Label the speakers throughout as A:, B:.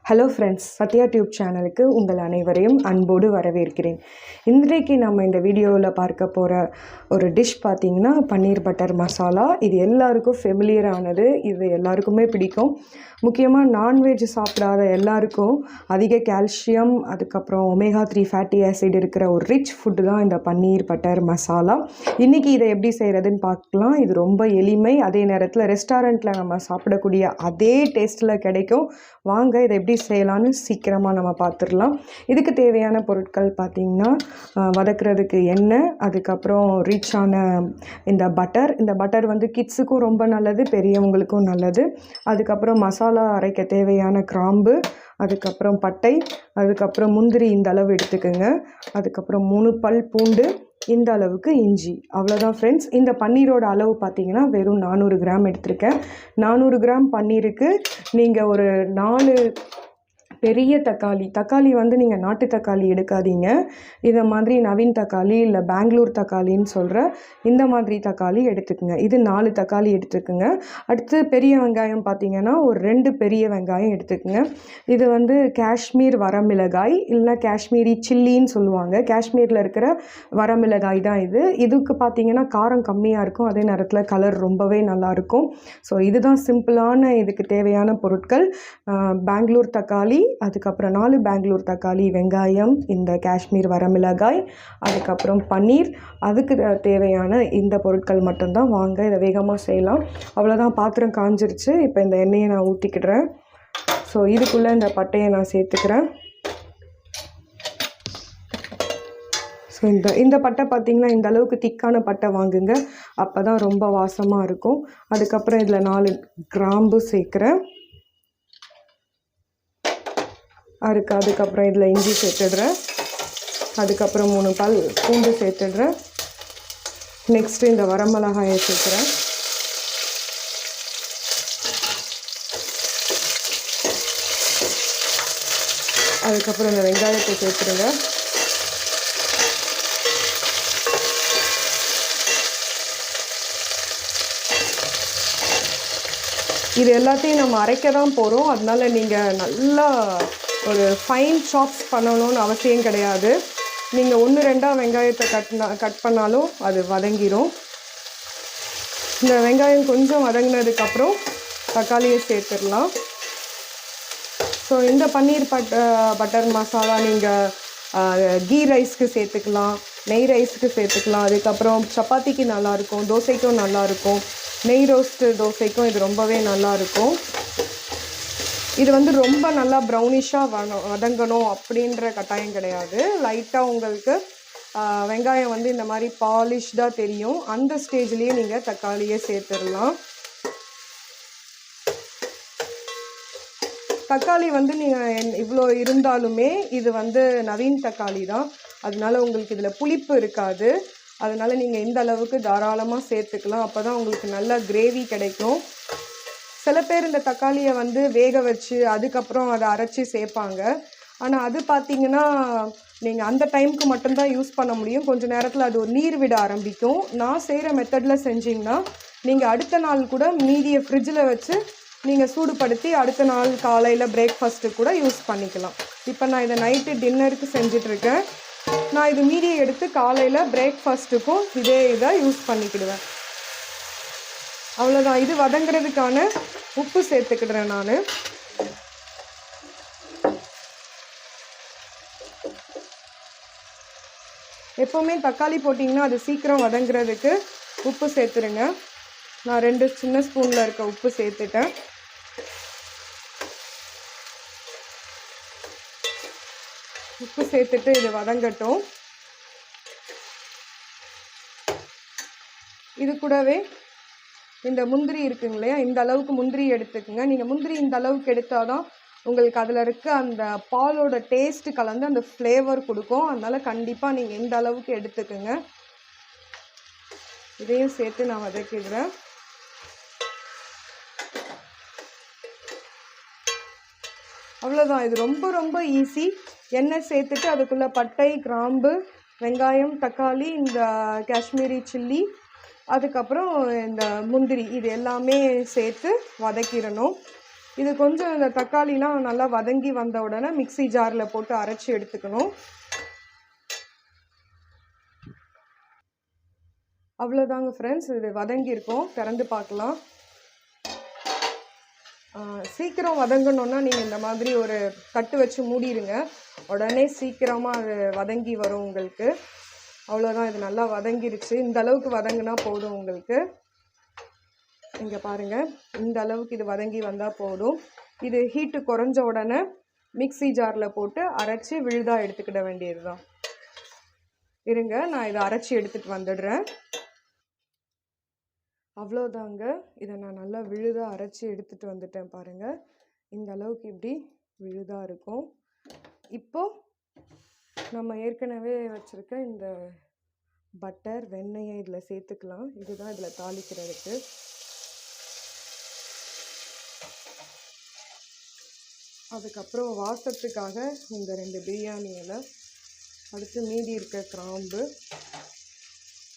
A: Hello friends, Sathya tube சேனலுக்கு உங்கள் அனைவரையும் அன்போடு வரவேற்கிறேன். இன்றைக்கு நம்ம இந்த வீடியோவில் பார்க்க போகிற ஒரு டிஷ் பார்த்திங்கன்னா பன்னீர் பட்டர் மசாலா. இது எல்லாருக்கும் ஃபெமிலியரானது, இது எல்லாருக்குமே பிடிக்கும். முக்கியமாக நான்வெஜ் சாப்பிடாத எல்லாருக்கும் அதிக கால்சியம், அதுக்கப்புறம் ஒமேகா 3 ஃபேட்டி ஆசிட் இருக்கிற ஒரு ரிச் ஃபுட்டு தான் இந்த பன்னீர் பட்டர் மசாலா. இன்றைக்கி இதை எப்படி செய்கிறதுன்னு பார்க்கலாம். இது ரொம்ப எளிமை, அதே நேரத்தில் ரெஸ்டாரண்ட்டில் நம்ம சாப்பிடக்கூடிய அதே டேஸ்ட்டில் கிடைக்கும். வாங்க இதை எப்படி செய்யலான்னு சீக்கிரமாக நம்ம பார்த்துடலாம். இதுக்கு தேவையான பொருட்கள் பார்த்திங்கன்னா வதக்கிறதுக்கு எண்ணெய், அதுக்கப்புறம் ரிச்சான இந்த பட்டர் வந்து கிட்ஸுக்கும் ரொம்ப நல்லது, பெரியவங்களுக்கும் நல்லது. அதுக்கப்புறம் மசாலா அரைக்க தேவையான கிராம்பு, அதுக்கப்புறம் பட்டை, அதுக்கப்புறம் முந்திரி இந்த அளவு எடுத்துக்கோங்க. அதுக்கப்புறம் 3 பல் பூண்டு, இந்த அளவுக்கு இஞ்சி. அவ்வளோதான் ஃப்ரெண்ட்ஸ். இந்த பன்னீரோட அளவு பார்த்தீங்கன்னா வெறும் 400 கிராம் எடுத்திருக்கேன். 400 கிராம் பன்னீருக்கு நீங்கள் ஒரு 4 பெரிய தக்காளி வந்து நீங்கள் நாட்டு தக்காளி எடுக்காதீங்க. இதை மாதிரி நவீன் தக்காளி இல்லை பெங்களூர் தக்காளின்னு சொல்கிற இந்த மாதிரி தக்காளி எடுத்துக்குங்க. இது 4 தக்காளி எடுத்துக்குங்க. அடுத்து பெரிய வெங்காயம் பார்த்திங்கன்னா ஒரு 2 பெரிய வெங்காயம் எடுத்துக்குங்க. இது வந்து காஷ்மீர் வரமிளகாய் இல்லைனா காஷ்மீரி சில்லின்னு சொல்லுவாங்க. காஷ்மீரில் இருக்கிற வரமிளகாய் தான் இது. இதுக்கு பார்த்திங்கன்னா காரம் கம்மியாக இருக்கும், அதே நேரத்தில் கலர் ரொம்பவே நல்லாயிருக்கும். ஸோ இதுதான் சிம்பிளான இதுக்கு தேவையான பொருட்கள். பெங்களூர் தக்காளி, அதுக்கப்புறம் 4 பெங்களூர் தக்காளி, வெங்காயம், இந்த காஷ்மீர் வரமிளகாய், அதுக்கப்புறம் பன்னீர். அதுக்கு தேவையான இந்த பொருட்கள் மட்டும்தான். வாங்க இதை வேகமாக செய்யலாம். அவ்வளோதான். பாத்திரம் காஞ்சிருச்சு. இப்போ இந்த எண்ணெயை நான் ஊற்றிக்கிடுறேன். ஸோ இதுக்குள்ளே இந்த பட்டையை நான் சேர்த்துக்கிறேன். ஸோ இந்த பட்டை பார்த்திங்கன்னா இந்த அளவுக்கு திக்கான பட்டை வாங்குங்க, அப்போ தான் ரொம்ப வாசமாக இருக்கும். அதுக்கப்புறம் இதில் 4 கிராம்பு சேர்க்குறேன். அதுக்கப்புறம் இதில் இஞ்சி சேர்த்துடுறேன். அதுக்கப்புறம் 3 பல் பூண்டு சேர்த்துடுறேன். நெக்ஸ்ட்டு இந்த வரமிளகாயை சேர்க்குறேன். அதுக்கப்புறம் இந்த வெங்காயத்தை சேர்த்துடுங்க. இது எல்லாத்தையும் நம்ம அரைக்க தான் போகிறோம், அதனால் நீங்கள் நல்லா ஒரு ஃபைன் சாப்ஸ் பண்ணணும்னு அவசியம் கிடையாது. நீங்கள் 1-2 வெங்காயத்தை கட் பண்ணாலும் அது வதங்கிடும். இந்த வெங்காயம் கொஞ்சம் வதங்கினதுக்கப்புறம் தக்காளியை சேர்த்துடலாம். ஸோ இந்த பன்னீர் பட்டர் மசாலா நீங்கள் கீ ரைஸ்க்கு சேர்த்துக்கலாம், நெய் ரைஸுக்கு சேர்த்துக்கலாம். அதுக்கப்புறம் சப்பாத்திக்கு நல்லாயிருக்கும், தோசைக்கும் நல்லாயிருக்கும், நெய் ரோஸ்ட்டு தோசைக்கும் இது ரொம்பவே நல்லாயிருக்கும். இது வந்து ரொம்ப நல்லா ப்ரௌனிஷாக வதங்கணும் அப்படின்ற கட்டாயம் கிடையாது. லைட்டாக உங்களுக்கு வெங்காயம் வந்து இந்த மாதிரி பாலிஷ்டாக தெரியும், அந்த ஸ்டேஜ்லேயே நீங்கள் தக்காளியை சேர்த்துடலாம். தக்காளி வந்து நீங்கள் இவ்வளோ இருந்தாலுமே இது வந்து நவீன் தக்காளி தான், அதனால உங்களுக்கு இதில் புளிப்பு இருக்காது. அதனால் நீங்கள் இந்த அளவுக்கு தாராளமாக சேர்த்துக்கலாம். அப்போ தான் உங்களுக்கு நல்ல கிரேவி கிடைக்கும். சில பேர் இந்த தக்காளியை வந்து வேக வச்சு அதுக்கப்புறம் அதை அரைச்சி சேர்ப்பாங்க. ஆனால் அது பார்த்திங்கன்னா நீங்கள் அந்த டைமுக்கு மட்டும்தான் யூஸ் பண்ண முடியும். கொஞ்சம் நேரத்தில் அது ஒரு நீர் விட ஆரம்பிக்கும். நான் செய்கிற மெத்தடில் செஞ்சிங்கன்னா நீங்கள் அடுத்த நாள் கூட மீதியை ஃப்ரிட்ஜில் வச்சு நீங்கள் சூடுபடுத்தி அடுத்த நாள் காலையில் பிரேக்ஃபாஸ்ட்டு கூட யூஸ் பண்ணிக்கலாம். இப்போ நான் இதை நைட்டு டின்னருக்கு செஞ்சிட்ருக்கேன். நான் இது மீதியை எடுத்து காலையில் பிரேக்ஃபாஸ்ட்டுக்கும் இதே இதை யூஸ் பண்ணிக்கிடுவேன். அவ்வளோதான். இது வதங்கிறதுக்கான உப்பு சேர்த்துக்கிடுறேன் நான். எப்போவுமே தக்காளி போட்டிங்கன்னா அது சீக்கிரம் வதங்கிறதுக்கு உப்பு சேர்த்துருங்க. நான் 2 சின்ன ஸ்பூனில் இருக்க உப்பு சேர்த்துட்டேன். உப்பு சேர்த்துட்டு இது வதங்கட்டும். இது கூடவே இந்த முந்திரி இருக்குங்க இல்லையா, இந்த அளவுக்கு முந்திரி எடுத்துக்கோங்க. நீங்கள் முந்திரி இந்த அளவுக்கு எடுத்தால் தான் உங்களுக்கு அதில் இருக்க அந்த பாலோட டேஸ்ட்டு கலந்து அந்த ஃப்ளேவர் கொடுக்கும். அதனால் கண்டிப்பாக நீங்கள் இந்த அளவுக்கு எடுத்துக்கோங்க. இதையும் சேர்த்து நான் வதக்கிடுறேன். அவ்வளோதான். இது ரொம்ப ரொம்ப ஈஸி. எண்ணெய் சேர்த்துட்டு அதுக்குள்ளே பட்டை, கிராம்பு, வெங்காயம், தக்காளி, இந்த காஷ்மீரி சில்லி, அதுக்கப்புறம் இந்த முந்திரி, இது எல்லாமே சேர்த்து வதக்கிடணும். இது கொஞ்சம் இந்த தக்காளிலாம் நல்லா வதங்கி வந்த உடனே மிக்ஸி ஜாரில் போட்டு அரைச்சி எடுத்துக்கணும். அவ்வளோதாங்க ஃப்ரெண்ட்ஸ், இது வதங்கியிருக்கோம். திறந்து பார்க்கலாம். சீக்கிரம் வதங்கணுன்னா நீங்கள் இந்த மாதிரி ஒரு தட்டு வச்சு மூடிடுங்க. உடனே சீக்கிரமாக அது வதங்கி வரும் உங்களுக்கு. அவ்வளோதான், இது நல்லா வதங்கிருச்சு. இந்த அளவுக்கு வதங்கினா போதும் உங்களுக்கு. இங்கே பாருங்கள், இந்த அளவுக்கு இது வதங்கி வந்தால் போதும். இது ஹீட்டு குறைஞ்ச உடனே மிக்ஸி ஜாரில் போட்டு அரைச்சி விழுதாக எடுத்துக்கிட வேண்டியது தான். இருங்க, நான் இதை அரைச்சி எடுத்துகிட்டு வந்துடுறேன். அவ்வளோதாங்க, இதை நான் நல்லா விழுதாக அரைச்சி எடுத்துகிட்டு வந்துட்டேன். பாருங்கள், இந்த அளவுக்கு இப்படி விழுதாக இருக்கும். இப்போது நம்ம ஏற்கனவே வச்சுருக்க இந்த பட்டர் வெண்ணெயை இதில் சேர்த்துக்கலாம். இதுதான் இதில் தாளிக்கிறதுக்கு. அதுக்கப்புறம் வாசத்துக்காக இந்த 2 பிரியாணி இலை, அடுத்து மீதி இருக்க கிராம்பு,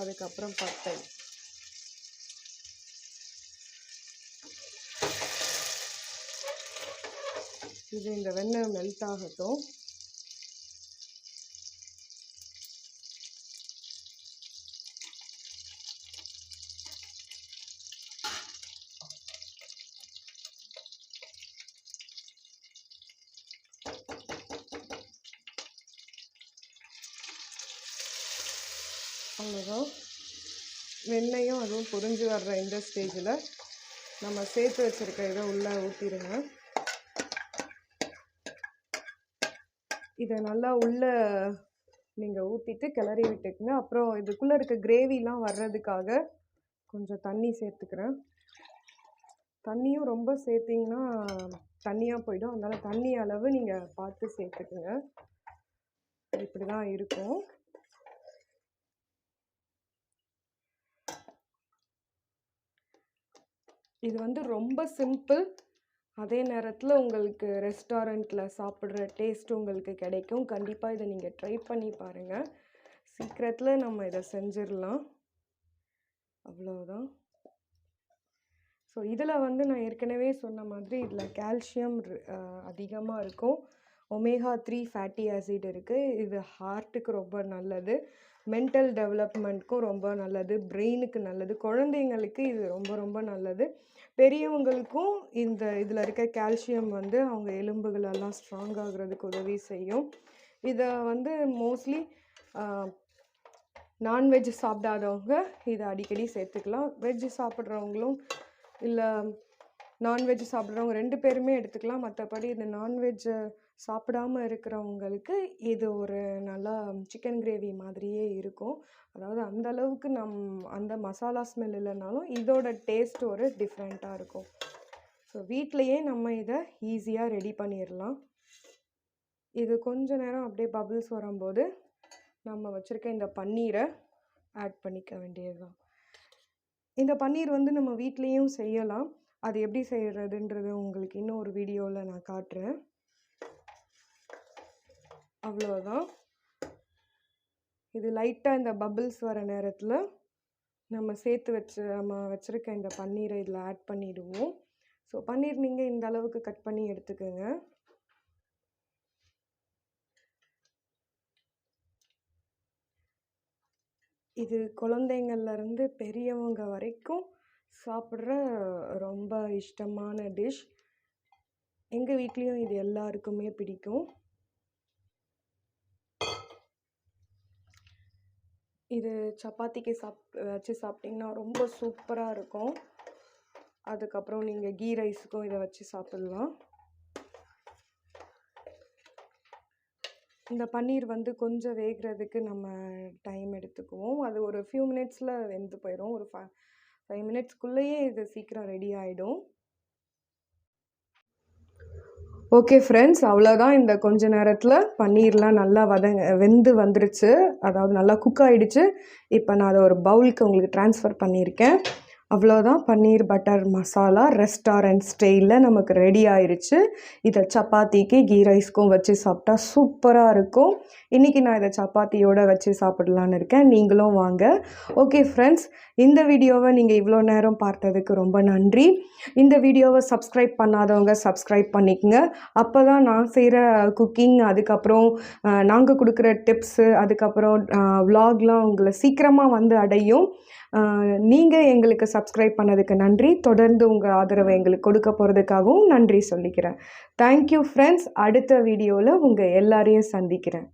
A: அதுக்கப்புறம் பட்டை. இது இந்த வெண்ணெய் மெல்ட் ஆகட்டும். அவ்வளோதான், வெண்ணெயும் அதுவும் பொரிஞ்சு வர்ற இந்த ஸ்டேஜில் நம்ம சேர்த்து வச்சுருக்க இதை உள்ளே ஊற்றிடுங்க. இதை நல்லா உள்ளே நீங்கள் ஊற்றிட்டு கிளறி விட்டுக்குங்க. அப்புறம் இதுக்குள்ளே இருக்க கிரேவிலாம் வர்றதுக்காக கொஞ்சம் தண்ணி சேர்த்துக்கிறேன். தண்ணியும் ரொம்ப சேர்த்திங்கன்னா தண்ணியாக போயிடும். அதனால் தண்ணி அளவு நீங்கள் பார்த்து சேர்த்துக்குங்க. இப்படி தான் இருக்கும். இது வந்து ரொம்ப சிம்பிள். அதே நேரத்தில் உங்களுக்கு ரெஸ்டாரண்ட்டில் சாப்பிட்ற டேஸ்ட் உங்களுக்கு கிடைக்கும். கண்டிப்பாக இதை நீங்கள் ட்ரை பண்ணி பாருங்கள். சீக்கிரத்தில் நம்ம இதை செஞ்சிடலாம். அவ்வளோதான். ஸோ இதில் வந்து நான் ஏற்கனவே சொன்ன மாதிரி இதில் கால்சியம் அதிகமாக இருக்கும். ஒமேகா 3 ஃபேட்டி ஆசிட் இருக்குது. இது ஹார்ட்டுக்கு ரொம்ப நல்லது, மென்டல் டெவலப்மெண்ட்க்கும் ரொம்ப நல்லது, பிரெயினுக்கு நல்லது, குழந்தைங்களுக்கு இது ரொம்ப ரொம்ப நல்லது. பெரியவங்களுக்கும் இதில் இருக்க கால்சியம் வந்து அவங்க எலும்புகளெல்லாம் ஸ்ட்ராங் ஆகுறதுக்கு உதவி செய்யும். இதை வந்து மோஸ்ட்லி நான்வெஜ் சாப்பிடாதவங்க இதை அடிக்கடி சேர்த்துக்கலாம். வெஜ் சாப்பிட்றவங்களும் இல்லை நான்வெஜ் சாப்பிட்றவங்க 2 பேருமே எடுத்துக்கலாம். மற்றபடி இந்த நான்வெஜ் சாப்பிடாமல் இருக்கிறவங்களுக்கு இது ஒரு நல்லா சிக்கன் கிரேவி மாதிரியே இருக்கும். அதாவது அந்த அளவுக்கு அந்த மசாலா ஸ்மெல் இல்லைனாலும் இதோட டேஸ்ட் ஒரு டிஃப்ரெண்ட்டாக இருக்கும். ஸோ வீட்டிலையே நம்ம இதை ஈஸியாக ரெடி பண்ணிடலாம். இது கொஞ்ச நேரம் அப்படியே பபிள்ஸ் வரும்போது நம்ம வச்சுருக்க இந்த பன்னீரை ஆட் பண்ணிக்க வேண்டியது தான். இந்த பன்னீர் வந்து நம்ம வீட்லேயும் செய்யலாம். அது எப்படி செய்கிறதுன்றது உங்களுக்கு இன்னும் ஒரு வீடியோவில் நான் காட்டுறேன். அவ்வளோதான். இது லைட்டாக இந்த பபிள்ஸ் வர நேரத்தில் நம்ம வச்சுருக்க இந்த பன்னீரை இதில் ஆட் பண்ணிவிடுவோம். ஸோ பன்னீர் நீங்கள் இந்த அளவுக்கு கட் பண்ணி எடுத்துக்கோங்க. இது குழந்தைங்கள்லேருந்து பெரியவங்க வரைக்கும் சாப்பிட்ற ரொம்ப இஷ்டமான டிஷ். எங்கள் வீட்லேயும் இது எல்லாருக்குமே பிடிக்கும். இது சப்பாத்திக்கு வச்சு சாப்பிட்டிங்கன்னா ரொம்ப சூப்பராக இருக்கும். அதுக்கப்புறம் நீங்கள் கீ ரைஸுக்கும் இதை வச்சு சாப்பிட்லாம். இந்த பன்னீர் வந்து கொஞ்சம் வேகிறதுக்கு நம்ம டைம் எடுத்துக்குவோம். அது ஒரு ஃபியூ மினிட்ஸில் வெந்து போயிடும். ஒரு 5 மினிட்ஸ்க்குள்ளேயே இது சீக்கிரம் ரெடி ஆகிடும். ஓகே ஃப்ரெண்ட்ஸ், அவ்வளோதான். இந்த கொஞ்ச நேரத்தில் பன்னீர்லாம் நல்லா வெந்து வந்துருச்சு. அதாவது நல்லா குக் ஆகிடுச்சு. இப்போ நான் அதை ஒரு பவுலுக்கு உங்களுக்கு ட்ரான்ஸ்ஃபர் பண்ணியிருக்கேன். அவ்வளோதான், பன்னீர் பட்டர் மசாலா ரெஸ்டாரண்ட் ஸ்டைலில் நமக்கு ரெடி ஆயிடுச்சு. இதை சப்பாத்திக்கு கீ ரைஸ்க்கும் வச்சு சாப்பிட்டா சூப்பராக இருக்கும். இன்றைக்கி நான் இதை சப்பாத்தியோடு வச்சு சாப்பிடலான்னு இருக்கேன். நீங்களும் வாங்க. ஓகே ஃப்ரெண்ட்ஸ், இந்த வீடியோவை நீங்கள் இவ்வளோ நேரம் பார்த்ததுக்கு ரொம்ப நன்றி. இந்த வீடியோவை சப்ஸ்கிரைப் பண்ணாதவங்க சப்ஸ்கிரைப் பண்ணிக்கங்க. அப்போ தான் நான் செய்கிற குக்கிங், அதுக்கப்புறம் நாங்கள் கொடுக்குற டிப்ஸு, அதுக்கப்புறம் விலாக்லாம் உங்களை சீக்கிரமாக வந்து அடையும். நீங்கள் எங்களுக்கு சப்ஸ்கிரைப் பண்ணதுக்கு நன்றி. தொடர்ந்து உங்கள் ஆதரவை எங்களுக்கு கொடுக்க போகிறதுக்காகவும் நன்றி சொல்லிக்கிறேன். Thank you friends. அடுத்த வீடியோவில் உங்கள் எல்லாரையும் சந்திக்கிறேன்.